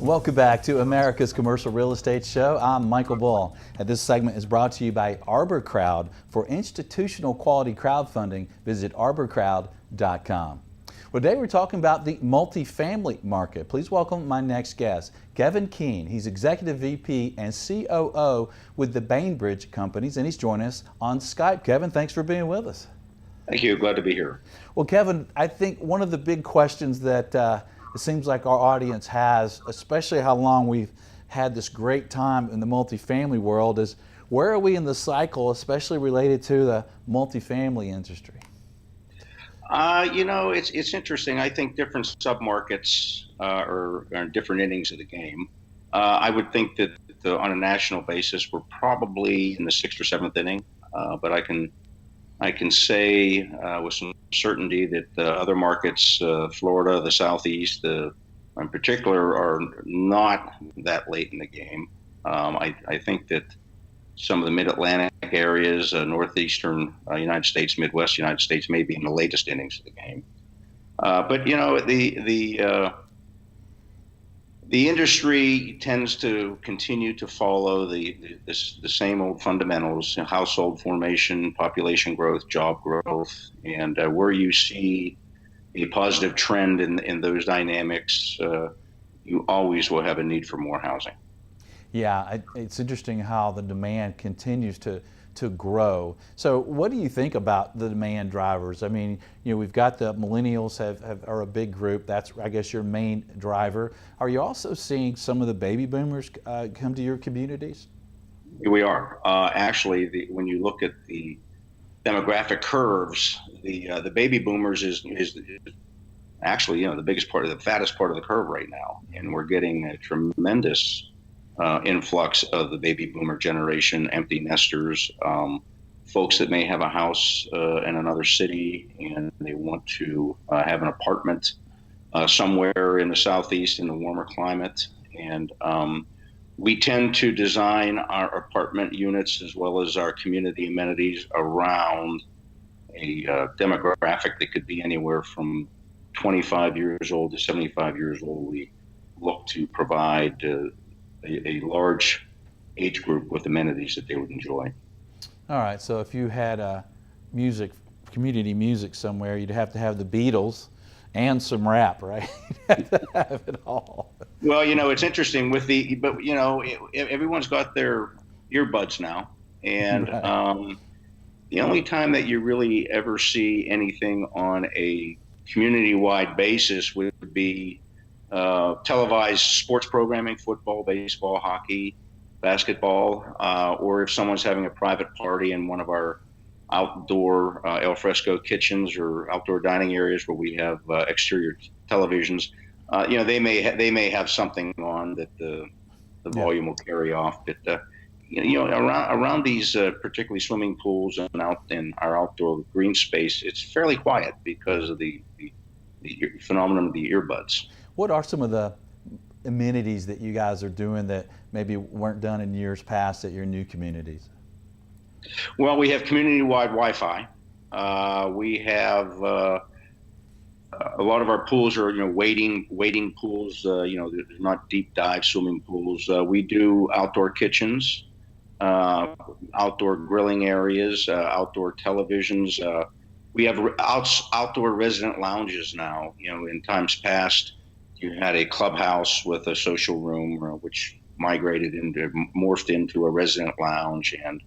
Welcome back to America's Commercial Real Estate Show. I'm Michael Bull, and this segment is brought to you by Arbor Crowd. For institutional quality crowdfunding, visit arborcrowd.com. Well, today we're talking about the multifamily market. Please welcome my next guest, Kevin Keane. He's Executive VP and COO with the Bainbridge Companies, and he's joining us on Skype. Kevin, thanks for being with us. Thank you. Glad to be here. Well, Kevin, I think one of the big questions that it seems like our audience has, especially how long we've had this great time in the multifamily world, is where are we in the cycle, especially related to the multifamily industry? It's interesting. I think different submarkets are in different innings of the game. I would think that on a national basis, we're probably in the sixth or seventh inning, but I can say with some certainty that other markets, Florida, the Southeast, in particular, are not that late in the game. I think that some of the Mid-Atlantic areas, Northeastern United States, Midwest United States, may be in the latest innings of the game. But the industry tends to continue to follow the same old fundamentals: household formation, population growth, job growth, and where you see a positive trend in those dynamics, you always will have a need for more housing. Yeah, it's interesting how the demand continues to grow. So what do you think about the demand drivers? I mean, we've got the millennials are a big group. That's, I guess, your main driver. Are you also seeing some of the baby boomers come to your communities? We are. Actually, when you look at the demographic curves, the baby boomers is actually, the biggest part of the fattest part of the curve right now. And we're getting a tremendous influx of the baby boomer generation, empty nesters, folks that may have a house in another city and they want to have an apartment somewhere in the Southeast in a warmer climate. And we tend to design our apartment units as well as our community amenities around a demographic that could be anywhere from 25 years old to 75 years old. We look to provide a large age group with amenities that they would enjoy. All right, so if you had community music somewhere, you'd have to have the Beatles and some rap, right? You'd have to have it all. Well, it's interesting but everyone's got their earbuds now, and right. The only time that you really ever see anything on a community-wide basis would be televised sports programming: football, baseball, hockey, basketball, or if someone's having a private party in one of our outdoor al fresco kitchens or outdoor dining areas where we have exterior televisions. They may have something on that the volume will carry off, but around these particularly swimming pools and out in our outdoor green space, it's fairly quiet because of the phenomenon of the earbuds. What are some of the amenities that you guys are doing that maybe weren't done in years past at your new communities? Well, we have community-wide Wi-Fi. We have a lot of our pools are wading pools. They're not deep dive swimming pools. We do outdoor kitchens, outdoor grilling areas, outdoor televisions. We have outdoor resident lounges now. In times past, you had a clubhouse with a social room, which morphed into a resident lounge, and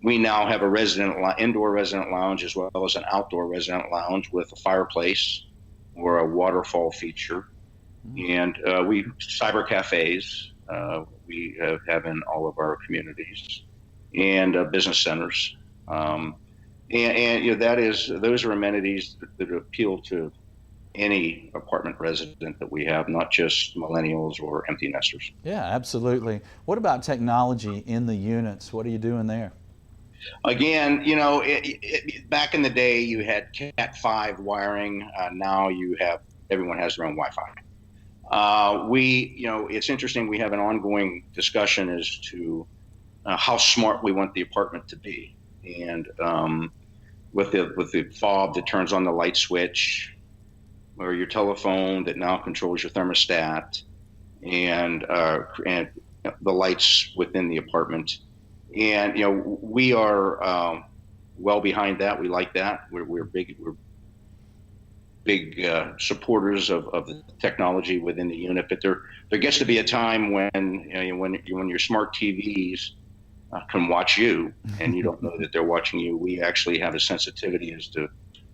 we now have a indoor resident lounge as well as an outdoor resident lounge with a fireplace or a waterfall feature. And we cyber cafes we have in all of our communities, and business centers. Those are amenities that appeal to any apartment resident that we have, not just millennials or empty nesters. Yeah, absolutely. What about technology in the units? What are you doing there? Again, back in the day, you had Cat 5 wiring. Now everyone has their own Wi-Fi. It's interesting. We have an ongoing discussion as to how smart we want the apartment to be. And with the fob that turns on the light switch, or your telephone that now controls your thermostat, and the lights within the apartment. And we are well behind that. We like that. We're big supporters of the technology within the unit. But there gets to be a time when your smart TVs can watch you, and you don't know that they're watching you. We actually have a sensitivity as to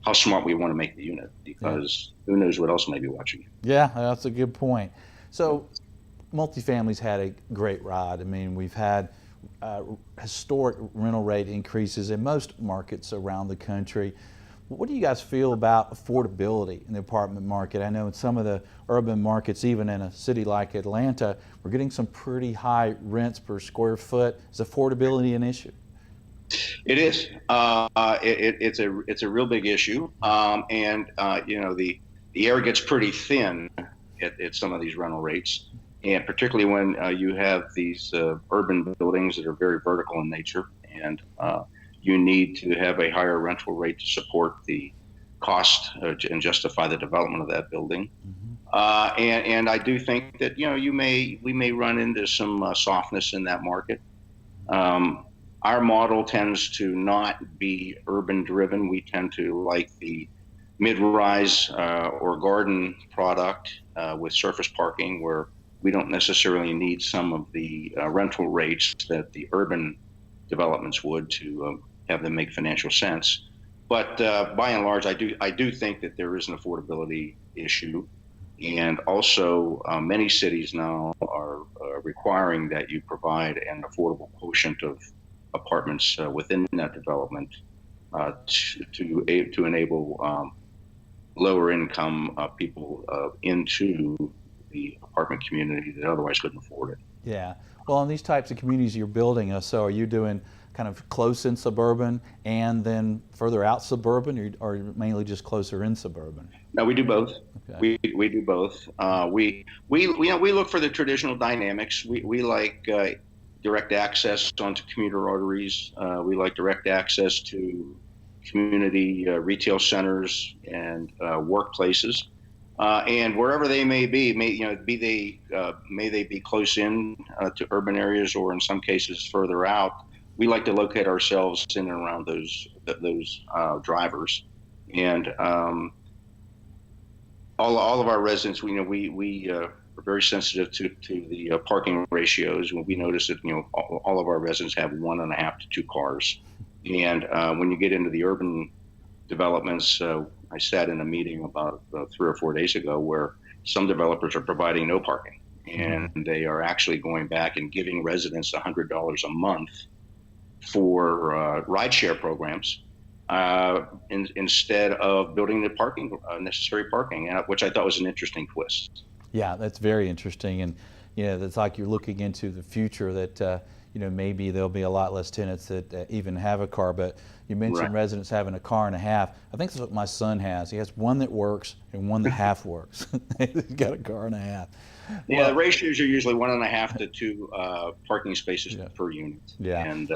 how smart we want to make the unit, because who knows what else may be watching you. Yeah, that's a good point. So multifamily's had a great ride. I mean, we've had historic rental rate increases in most markets around the country. What do you guys feel about affordability in the apartment market? I know in some of the urban markets, even in a city like Atlanta, we're getting some pretty high rents per square foot. Is affordability an issue? It is. It's a real big issue, and the air gets pretty thin at some of these rental rates, and particularly when you have these urban buildings that are very vertical in nature, and you need to have a higher rental rate to support the cost and justify the development of that building. And I do think that we may run into some softness in that market. Our model tends to not be urban driven. We tend to like the mid-rise or garden product with surface parking, where we don't necessarily need some of the rental rates that the urban developments would to have them make financial sense. But by and large, I do think that there is an affordability issue, and also many cities now are requiring that you provide an affordable quotient of apartments within that development to enable lower income people into the apartment community that otherwise couldn't afford it. Yeah. Well, in these types of communities you're building, so are you doing kind of close in suburban and then further out suburban, or mainly just closer in suburban? No, we do both. Okay. We do both. We look for the traditional dynamics. We like direct access onto commuter arteries. We like direct access to community retail centers and workplaces. And wherever they may be, may they be close in to urban areas, or in some cases further out. We like to locate ourselves in and around those drivers, and all of our residents, we are very sensitive to the parking ratios. When we notice that all of our residents have 1.5 to 2 cars, and when you get into the urban developments, I sat in a meeting about 3 or 4 days ago where some developers are providing no parking, and they are actually going back and giving residents $100 a month for rideshare programs instead of building the necessary parking, which I thought was an interesting twist. Yeah, that's very interesting, and it's like you're looking into the future that maybe there'll be a lot less tenants that even have a car. But you mentioned residents having a car and a half. I think that's what my son has. He has one that works and one that half works. He's got a car and a half. Yeah, well, the ratios are usually 1.5 to 2 parking spaces per unit. Yeah. And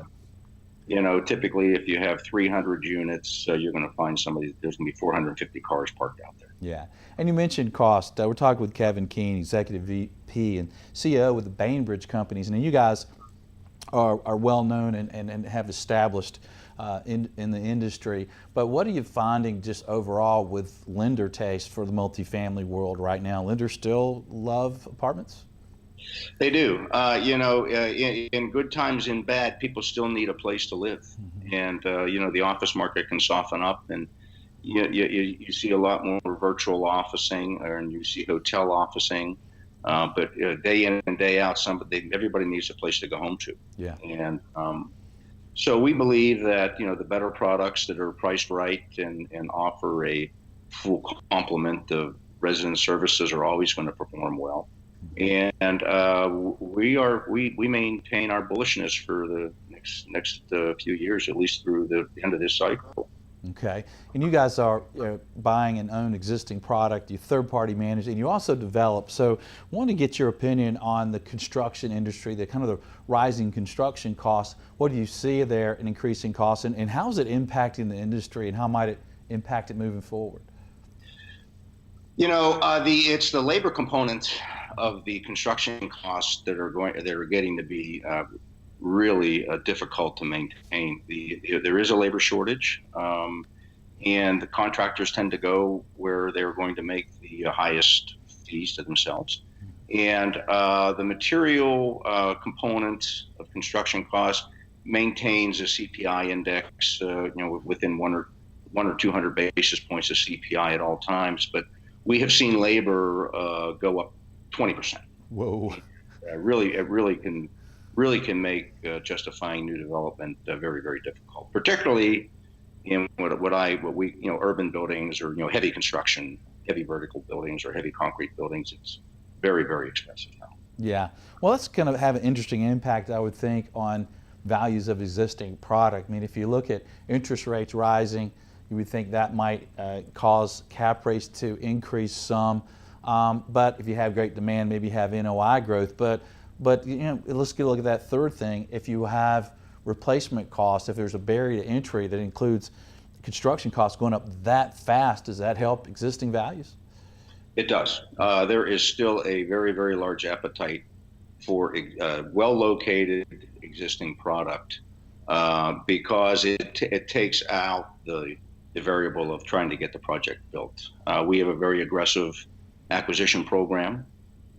typically if you have 300 units, you're going to find there's going to be 450 cars parked out there. Yeah. And you mentioned cost. We're talking with Kevin Keane, Executive VP and CEO with the Bainbridge Companies. And you guys are well known and have established in the industry. But what are you finding just overall with lender taste for the multifamily world right now? Lenders still love apartments? They do. In good times and bad, people still need a place to live. And, the office market can soften up, and you see a lot more virtual officing, and you see hotel officing. But day in and day out, everybody needs a place to go home to. Yeah. And so we believe that the better products that are priced right and offer a full complement of resident services are always going to perform well. And we maintain our bullishness for the next few years, at least through the end of this cycle. Okay, and you guys are buying and own existing product, you third-party manage, and you also develop. So I want to get your opinion on the construction industry, the kind of the rising construction costs. What do you see there in increasing costs, and how is it impacting the industry, and how might it impact it moving forward? It's the labor component of the construction costs that are getting to be really difficult to maintain. There is a labor shortage, and the contractors tend to go where they're going to make the highest fees to themselves. And the material component of construction costs maintains a CPI index, within one or 200 basis points of CPI at all times. But we have seen labor go up 20%. Whoa! It really can make justifying new development very, very difficult, particularly in what we urban buildings, or heavy construction, heavy vertical buildings, or heavy concrete buildings. It's very, very expensive now. Yeah, well, that's going to have an interesting impact, I would think, on values of existing product. I mean, if you look at interest rates rising, you would think that might cause cap rates to increase some. But if you have great demand, maybe you have NOI growth. But let's get a look at that third thing. If you have replacement costs, if there's a barrier to entry that includes construction costs going up that fast, does that help existing values? It does. There is still a very, very large appetite for well-located existing product because it takes out the variable of trying to get the project built. We have a very aggressive acquisition program,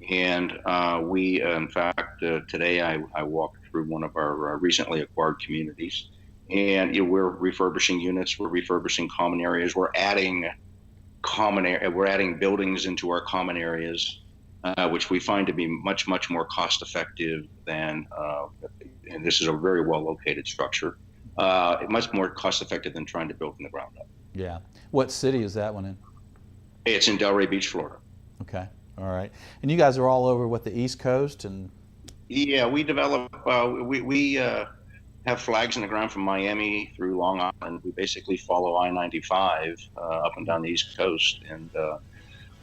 and we, in fact, today I walked through one of our recently acquired communities, and we're refurbishing units, we're refurbishing common areas, we're adding buildings into our common areas, which we find to be much, much more cost effective than, and this is a very well located structure, much more cost effective than trying to build from the ground up. Yeah. What city is that one in? It's in Delray Beach, Florida. Okay. All right. And you guys are all over the East Coast, and yeah, we develop. We have flags in the ground from Miami through Long Island. We basically follow I-95 up and down the East Coast, and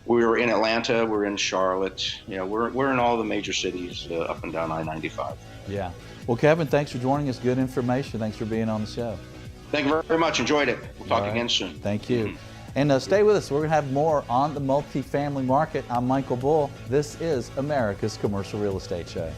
we're in Atlanta. We're in Charlotte. We're in all the major cities up and down I-95. Yeah. Well, Kevin, thanks for joining us. Good information. Thanks for being on the show. Thank you very much. Enjoyed it. We'll talk again soon. Thank you. And stay with us. We're going to have more on the multifamily market. I'm Michael Bull. This is America's Commercial Real Estate Show.